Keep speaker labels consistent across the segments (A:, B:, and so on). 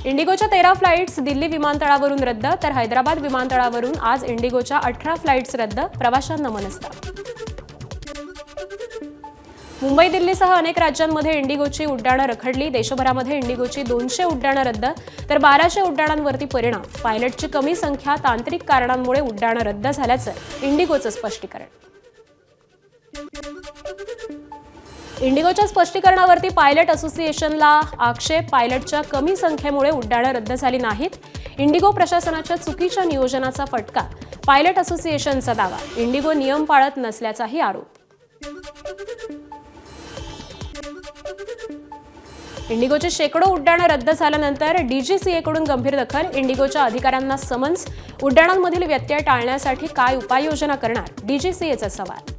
A: इंडिगोच्या 13 flights Delhi विमानतळावरून रद्द, तर हैदराबाद विमानतळावरून आज इंडिगोच्या 18 फ्लाइट्स रद्द, प्रवाशांना मनस्ताप. मुंबई दिल्लीसह अनेक राज्यांमध्ये इंडिगोची उड्डाणं रखडली. देशभरामध्ये इंडिगोची 200 उड्डाणं रद्द, तर 1200 उड्डाणांवरती परिणाम. पायलटची कमी संख्या, तांत्रिक कारणांमुळे उड्डाणं रद्द झाल्याचं इंडिगोचं स्पष्टीकरण. इंडिगोच्या स्पष्टीकरणावरती पायलट असोसिएशनला आक्षेप. पायलटच्या कमी संख्येमुळे उड्डाणं रद्द झाली नाहीत. इंडिगो प्रशासनाच्या चुकीच्या नियोजनाचा फटका. पायलट असोसिएशनचा दावा. इंडिगो नियम पाळत नसल्याचाही आरोप. इंडिगोची शेकडो उड्डाणं रद्द झाल्यानंतर डीजीसीएकडून गंभीर दखल. इंडिगोच्या अधिकाऱ्यांना समन्स. उड्डाणांमधील व्यत्यय टाळण्यासाठी काय उपाययोजना करणार, डीजीसीएचा सवाल.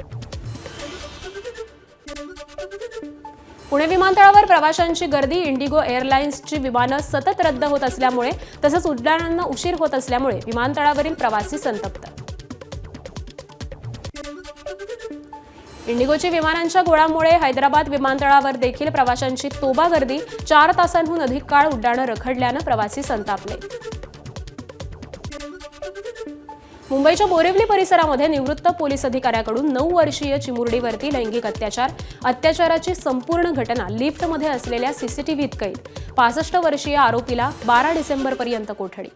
A: पुणे विमानतळावर प्रवाशांची गर्दी. इंडिगो एअरलाइन्सची विमानं सतत रद्द होत असल्यामुळे तसंच उड्डाणांना उशीर होत असल्यामुळे विमानतळावरील प्रवासी संतप्त. इंडिगोची विमानांच्या घोळामुळे हैदराबाद विमानतळावर देखील प्रवाशांची तोबा गर्दी. 4 तासांहून अधिक काळ उड्डाणं रखडल्यानं प्रवासी संतापले. मुंबईच्या बोरिवली परिसरामध्ये निवृत्त पोलीस अधिकाऱ्याकडून 9 वर्षीय चिमुरडीवरती लैंगिक अत्याचार. अत्याचाराची संपूर्ण घटना लिफ्टमध्ये असलेल्या सीसीटीव्हीत कैद. 65 वर्षीय आरोपीला 12 डिसेंबरपर्यंत कोठडी.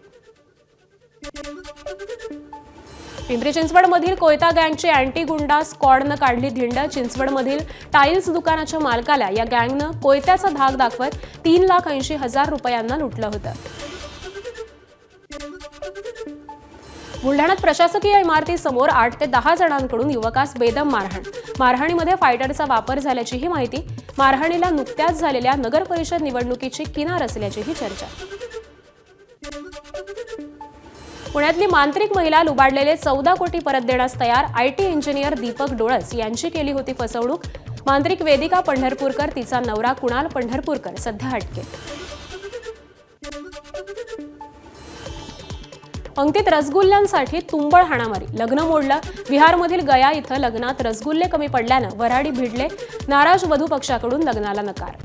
A: पिंपरी चिंचवडमधील कोयता गँगची अँटी गुंडा स्क्वॉडनं काढली धिंड. चिंचवडमधील टाईल्स दुकानाच्या मालकाला या गँगनं कोयत्याचा धाक दाखवत 3,80,000 रुपयांना लुटलं होतं. बुलढाण्यात प्रशासकीय इमारतीसमोर 8 ते 10 जणांकडून युवकास बेदम मारहाण. मारहाणीमध्ये फायटरचा वापर झाल्याचीही माहिती. मारहाणीला नुकत्याच झालेल्या नगर परिषद निवडणुकीची किनार असल्याचीही चर्चा. पुण्यातली मांत्रिक महिला लुबाडलेले 14 कोटी परत देण्यास तयार. आयटी इंजिनियर दीपक डोळस यांची केली होती फसवणूक. मांत्रिक वेदिका पंढरपूरकर, तिचा नवरा कुणाल पंढरपूरकर सध्या अटकेत. पंक्तीत रसगुल्ल्यांसाठी तुंबळ हाणामारी. लग्न मोडलं. बिहारमधील गया इथं लग्नात रसगुल्ले कमी पडल्यानं वऱ्हाडी भिडले. नाराज वधू पक्षाकडून लग्नाला नकार.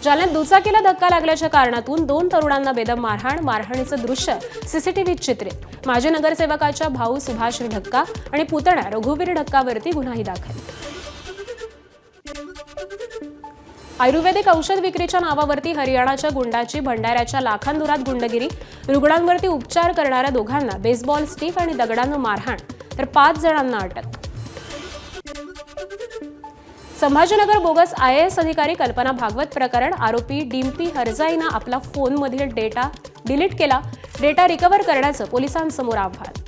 A: जालन्यात दुचाकीला धक्का लागल्याच्या कारणातून 2 तरुणांना बेदम मारहाण. मारहाणीचं दृश्य सीसीटीव्हीत चित्रित. माजी नगरसेवकाच्या भाऊ सुभाष ढक्का आणि पुतण्या रघुवीर ढक्कावरती गुन्हाही दाखल. आयुर्वेदिक औषध विक्रीच्या नावावरती हरियाणाच्या गुंडाची भंडाऱ्याच्या लाखांदुरात गुंडगिरी. रुग्णांवरती उपचार करणाऱ्या दोघांना बेसबॉल स्टिक आणि दगडानं मारहाण, तर 5 जणांना अटक. संभाजीनगर बोगस IAS अधिकारी कल्पना भागवत प्रकरण. आरोपी डिम्पी हरजाईनं आपला फोनमधील डेटा डिलीट केला. डेटा रिकव्हर करण्याचं पोलिसांसमोर आव्हान.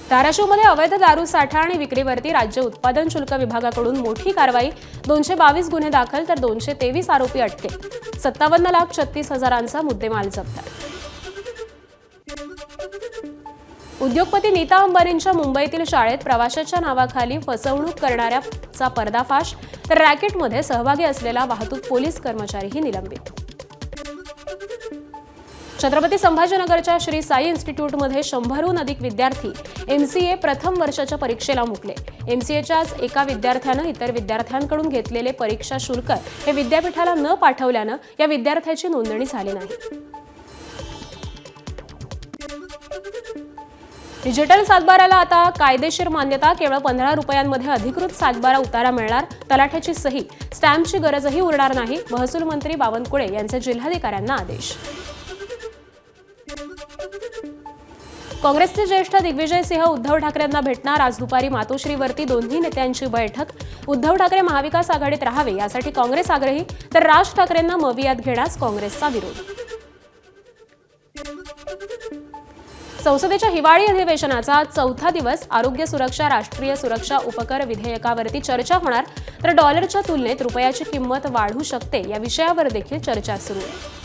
A: धाराशिवमध्ये अवैध दारू साठा आणि विक्रीवरती राज्य उत्पादन शुल्क विभागाकडून मोठी कारवाई. 222 गुन्हे दाखल, तर 223 आरोपी अटकेत. 57,36,000चा मुद्देमाल जप्त. उद्योगपती नीता अंबानींच्या मुंबईतील शाळेत प्रवाशाच्या नावाखाली फसवणूक करणाऱ्याचा पर्दाफाश, तर रॅकेटमध्ये सहभागी असलेला वाहतूक पोलीस कर्मचारीही निलंबित. छत्रपती संभाजीनगरच्या श्री साई इन्स्टिट्यूटमध्ये 100हून अधिक विद्यार्थी MCA प्रथम वर्षाच्या परीक्षेला मुकले. MCAच्याच एका विद्यार्थ्यानं इतर विद्यार्थ्यांकडून घेतलेले परीक्षा शुल्क हे विद्यापीठाला न पाठवल्यानं या विद्यार्थ्याची नोंदणी झाली नाही. डिजिटल सातबाराला आता कायदेशीर मान्यता. केवळ 15 रुपयांमध्ये अधिकृत सातबारा उतारा मिळणार. तलाठ्याची सही, स्टॅम्पची गरजही उरणार नाही. महसूल मंत्री बावनकुळे यांचे जिल्हाधिकाऱ्यांना आदेश. काँग्रेसचे ज्येष्ठ दिग्विजय सिंह उद्धव ठाकरेंना भेटणार. आज दुपारी मातोश्रीवरती दोन्ही नेत्यांची बैठक. उद्धव ठाकरे महाविकास आघाडीत राहावे यासाठी काँग्रेस आग्रही, तर राज ठाकरेंना मवियात घेण्यास काँग्रेसचा विरोध. संसदेच्या हिवाळी अधिवेशनाचा आज 4था दिवस. आरोग्य सुरक्षा, राष्ट्रीय सुरक्षा उपकर विधेयकावरती चर्चा होणार, तर डॉलरच्या तुलनेत रुपयाची किंमत वाढू शकते या विषयावर देखील चर्चा सुरू आहे.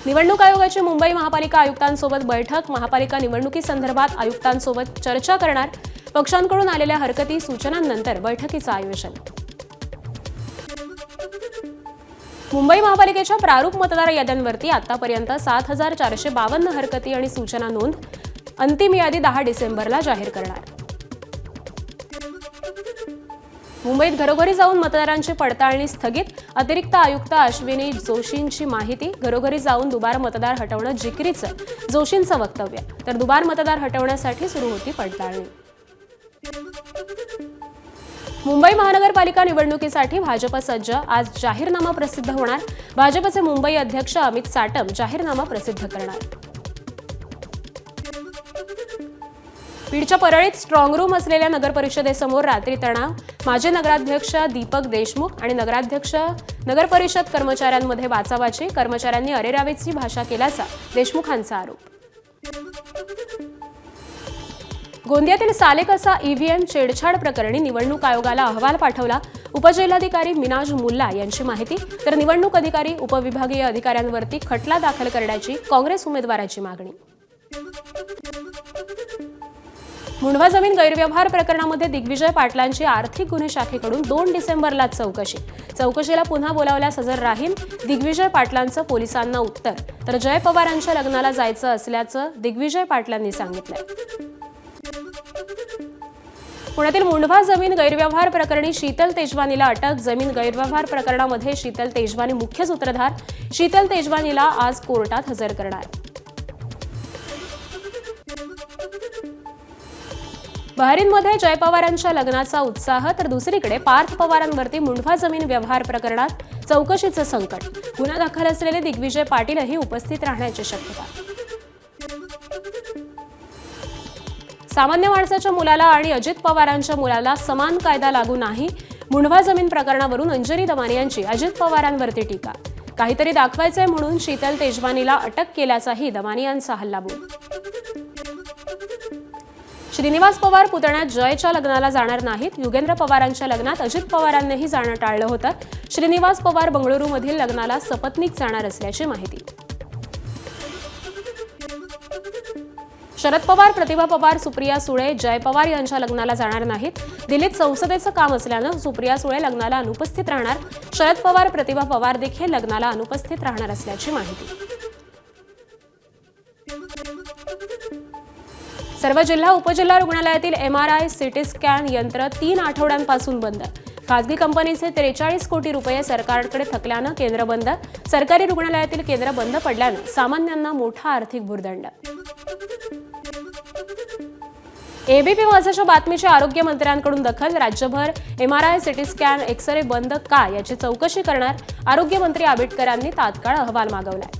A: निवडणूक आयोगाची मुंबई महापालिका आयुक्तांसोबत बैठक. महापालिका निवडणुकीसंदर्भात आयुक्तांसोबत चर्चा करणार. पक्षांकडून आलेल्या हरकती, सूचनांनंतर बैठकीचं आयोजन. मुंबई महापालिकेच्या प्रारूप मतदार याद्यांवरती आतापर्यंत 7,452 हरकती आणि सूचना नोंद. अंतिम यादी 10 डिसेंबरला जाहीर करणार. मुंबईत घरोघरी जाऊन मतदारांची पडताळणी स्थगित, अतिरिक्त आयुक्त अश्विनी जोशींची माहिती. घरोघरी जाऊन दुबार मतदार हटवणं जिकिरीचं, जोशींचं वक्तव्य. तर दुबार मतदार हटवण्यासाठी सुरू होती पडताळणी. मुंबई महानगरपालिका निवडणुकीसाठी भाजप सज्ज. आज जाहीरनामा प्रसिद्ध होणार. भाजपचे मुंबई अध्यक्ष अमित साटम जाहीरनामा प्रसिद्ध करणार. बीडच्या परळीत स्ट्रॉंग रूम असलेल्या नगरपरिषदेसमोर रात्री तणाव. माजी नगराध्यक्ष दीपक देशमुख आणि नगरपरिषद कर्मचाऱ्यांमध्ये वाचावाची. कर्मचाऱ्यांनी अरेरावीची भाषा केल्याचा देशमुखांचा आरोप. गोंदियातील सालेकसा ईव्हीएम छेडछाड प्रकरणी निवडणूक आयोगाला अहवाल पाठवला. उपजिल्हाधिकारी मिनाज मुल्ला यांची माहिती. तर निवडणूक अधिकारी उपविभागीय अधिकाऱ्यांवरती खटला दाखल करण्याची काँग्रेस उमेदवाराची मागणी. मुंढवा जमीन गैरव्यवहार प्रकरणामध्ये दिग्विजय पाटलांची आर्थिक गुन्हे शाखेकडून 2 डिसेंबरला चौकशी. चौकशीला पुन्हा बोलावल्यास हजर राहील. दिग्विजय पाटलांचं पोलिसांना उत्तर. तर जय पवारांच्या लग्नाला जायचं असल्याचं दिग्विजय पाटलांनी सांगितलंय. पुण्यातील मुंढवा जमीन गैरव्यवहार प्रकरणी शीतल तेजवानीला अटक. जमीन गैरव्यवहार प्रकरणामध्ये शीतल तेजवानी मुख्य सूत्रधार. शीतल तेजवानीला आज कोर्टात हजर करणार. बहरीनमध्ये जय पवारांच्या लग्नाचा उत्साह. तर दुसरीकडे पार्थ पवारांवरती मुंढवा जमीन व्यवहार प्रकरणात चौकशीचं संकट. गुन्हा दाखल असलेले दिग्विजय पाटीलही उपस्थित राहण्याची शक्यता. सामान्य माणसाच्या मुलाला आणि अजित पवारांच्या मुलाला समान कायदा लागू नाही. मुंढवा जमीन प्रकरणावरून अंजली दमानियांची अजित पवारांवरती टीका. काहीतरी दाखवायचंय म्हणून शीतल तेजवानीला अटक केल्याचाही दमानियांचा हल्लाबोल. श्रीनिवास पवार पुतण्यात जयच्या लग्नाला जाणार नाहीत. युगेंद्र पवारांच्या लग्नात अजित पवारांनीही जाणं टाळलं होतं. श्रीनिवास पवार बंगळुरूमधील लग्नाला सपत्नीक जाणार असल्याची माहिती. शरद पवार, प्रतिभा पवार, सुप्रिया सुळे जय पवार यांच्या लग्नाला जाणार नाहीत. दिल्लीत संसदेचं काम असल्यानं सुप्रिया सुळे लग्नाला अनुपस्थित राहणार. शरद पवार, प्रतिभा पवार देखील लग्नाला अनुपस्थित राहणार असल्याची माहिती. सर्व जिल्हा उपजिल्हा रुग्णालयातील MRI, CT स्कॅन यंत्र 3 आठवड्यांपासून बंद. खासगी कंपनीचे 43 कोटी रुपये सरकारकडे थकल्यानं केंद्र बंद. सरकारी रुग्णालयातील केंद्र बंद पडल्यानं सामान्यांना मोठा आर्थिक भुर्दंड. एबीपी माझाच्या बातमीची आरोग्यमंत्र्यांकडून दखल. राज्यभर MRI, CT स्कॅन, एक्सरे बंद का याची चौकशी करणार. आरोग्यमंत्री आबिटकरांनी तात्काळ अहवाल मागवलाय.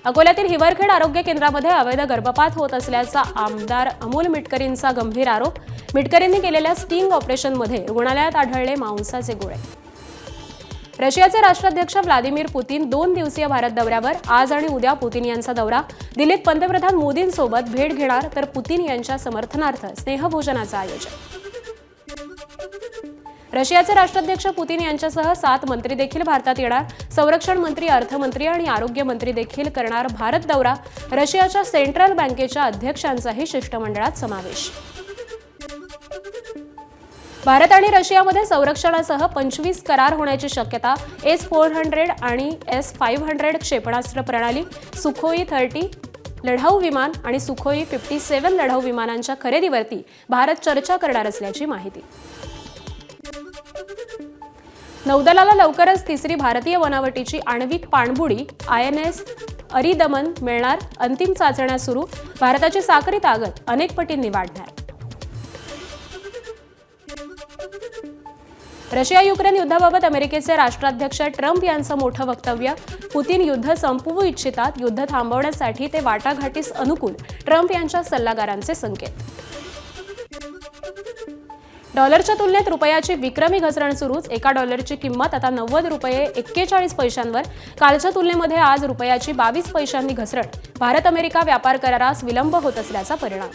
A: अकोल्यातील हिवरखेड आरोग्य केंद्रामध्ये अवैध गर्भपात होत असल्याचा आमदार अमोल मिटकरींचा गंभीर आरोप. मिटकरींनी केलेल्या स्टिंग ऑपरेशनमध्ये रुग्णालयात आढळले मांसाचे गोळे. रशियाचे राष्ट्राध्यक्ष व्लादिमीर पुतीन 2 दिवसीय भारत दौऱ्यावर. आज आणि उद्या पुतीन यांचा दौरा. दिल्लीत पंतप्रधान मोदींसोबत भेट घेणार. तर पुतीन यांच्या समर्थनार्थ स्नेहभोजनाचं आयोजन. रशियाचे राष्ट्राध्यक्ष पुतीन यांच्यासह 7 मंत्री देखील भारतात येणार. संरक्षण मंत्री, अर्थमंत्री आणि आरोग्य मंत्री देखील करणार भारत दौरा. रशियाच्या सेंट्रल बँकेच्या अध्यक्षांचाही शिष्टमंडळात समावेश. भारत आणि रशियामध्ये संरक्षणासह 25 करार होण्याची शक्यता. S-400 आणि S-500 क्षेपणास्त्र प्रणाली, सुखोई 30 लढाऊ विमान आणि सुखोई 57 लढाऊ विमानांच्या खरेदीवरती भारत चर्चा करणार असल्याची माहिती. नौदलाला लवकरच 3री भारतीय बनावटीची आण्विक पाणबुडी INS अरिदमन मिळणार. अंतिम चाचण्या सुरू. भारताची सागरी ताकद अनेक पटींनी वाढणार. रशिया युक्रेन युद्धाबाबत अमेरिकेचे राष्ट्राध्यक्ष ट्रम्प यांचं मोठं वक्तव्य. पुतीन युद्ध संपवू इच्छितात. युद्ध थांबवण्यासाठी ते वाटाघाटीस अनुकूल. ट्रम्प यांच्या सल्लागारांचे संकेत. डॉलरच्या तुलनेत रुपयाची विक्रमी घसरण सुरूच. एका डॉलरची किंमत आता 90 रुपये 41 पैशांवर. कालच्या तुलनेमध्ये आज रुपयाची 22 पैशांनी घसरण. भारत अमेरिका व्यापार करारास विलंब होत असल्याचा परिणाम.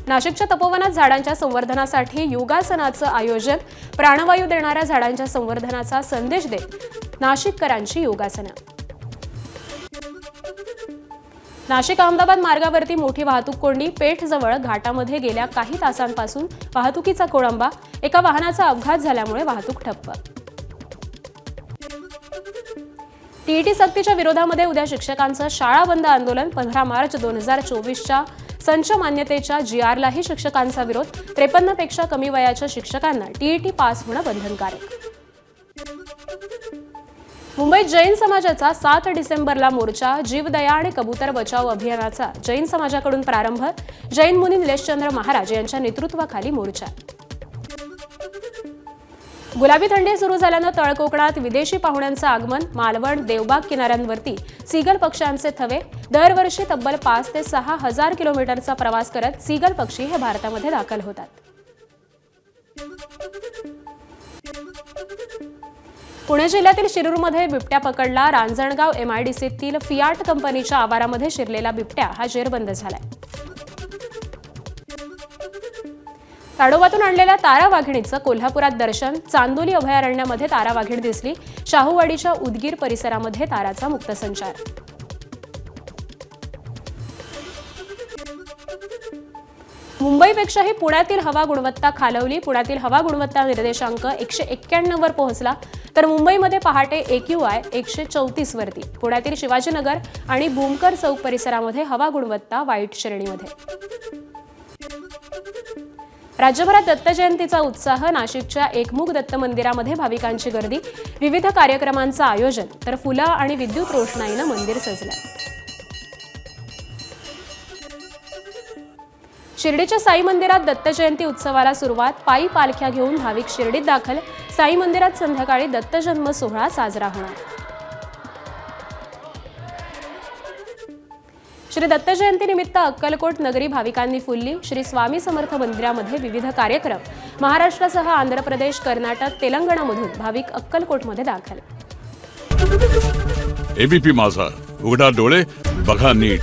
A: नाशिकच्या तपोवनात झाडांच्या संवर्धनासाठी योगासनाचं आयोजन. प्राणवायू देणाऱ्या झाडांच्या संवर्धनाचा संदेश देत नाशिककरांची योगासनं. नाशिक अहमदाबाद मार्गावरती मोठी वाहतूक कोंडी. पेठजवळ घाटामध्ये गेल्या काही तासांपासून वाहतुकीचा खोळंबा. एका वाहनाचा अपघात झाल्यामुळे वाहतूक ठप्प. टीईटी सक्तीच्या विरोधामध्ये उद्या शिक्षकांचं शाळा बंद आंदोलन. 15 मार्च 2024च्या संच मान्यतेच्या GRलाही शिक्षकांचा विरोध. 53 पेक्षा कमी वयाच्या शिक्षकांना टीईटी पास होणं बंधनकारक. मुंबईत जैन समाजाचा 7 डिसेंबरला मोर्चा. जीवदया आणि कबूतर बचाव अभियानाचा जैन समाजाकडून प्रारंभ. जैन मुनी निलेशचंद्र महाराज यांच्या नेतृत्वाखाली मोर्चा. गुलाबी थंडी सुरू झाल्यानं तळकोकणात विदेशी पाहुण्यांचं आगमन. मालवण देवबाग किनाऱ्यांवरती सीगल पक्ष्यांचे थवे. दरवर्षी तब्बल 5 ते 6 हजार किलोमीटरचा प्रवास करत सीगल पक्षी हे भारतामध्ये दाखल होतात. पुणे जिल्ह्यातील शिरूरमध्ये बिबट्या पकडला. रांजणगाव MIDCतील फियाट कंपनीच्या आवारामध्ये शिरलेला बिबट्या हा जेरबंद झालाय. ताडोबातून आणलेल्या तारा वाघिणीचं कोल्हापुरात दर्शन. चांदोली अभयारण्यामध्ये तारा वाघीण दिसली. शाहूवाडीच्या उदगीर परिसरामध्ये ताराचा मुक्त संचार. मुंबईपेक्षाही पुण्यातील हवा गुणवत्ता खालवली. पुण्यातील हवा गुणवत्ता निर्देशांक 191 वर पोहोचला, तर मुंबईमध्ये पहाटे AQI 134 वरती. पुण्यातील शिवाजीनगर आणि भूमकर चौक परिसरामध्ये हवा गुणवत्ता वाईट श्रेणीमध्ये. राज्यभरात दत्त जयंतीचा उत्साह. नाशिकच्या एकमुख दत्त मंदिरामध्ये भाविकांची गर्दी. विविध कार्यक्रमांचं आयोजन, तर फुलं आणि विद्युत रोषणाईनं मंदिर सजलं. शिर्डीच्या साई मंदिरात दत्त जयंती उत्सवाला सुरुवात. पायी पालख्या घेऊन भाविक शिर्डीत दाखल. साई मंदिरात संध्याकाळी दत्त जन्म सोहळा साजरा होणार. श्री दत्त जयंतीनिमित्त अक्कलकोट नगरी भाविकांनी फुलली. श्री स्वामी समर्थ मंदिरामध्ये विविध कार्यक्रम. महाराष्ट्रासह आंध्र प्रदेश, कर्नाटक, तेलंगणामधून भाविक अक्कलकोटमध्ये दाखल.
B: ABP माझा, उघडा डोळे बघा नीट.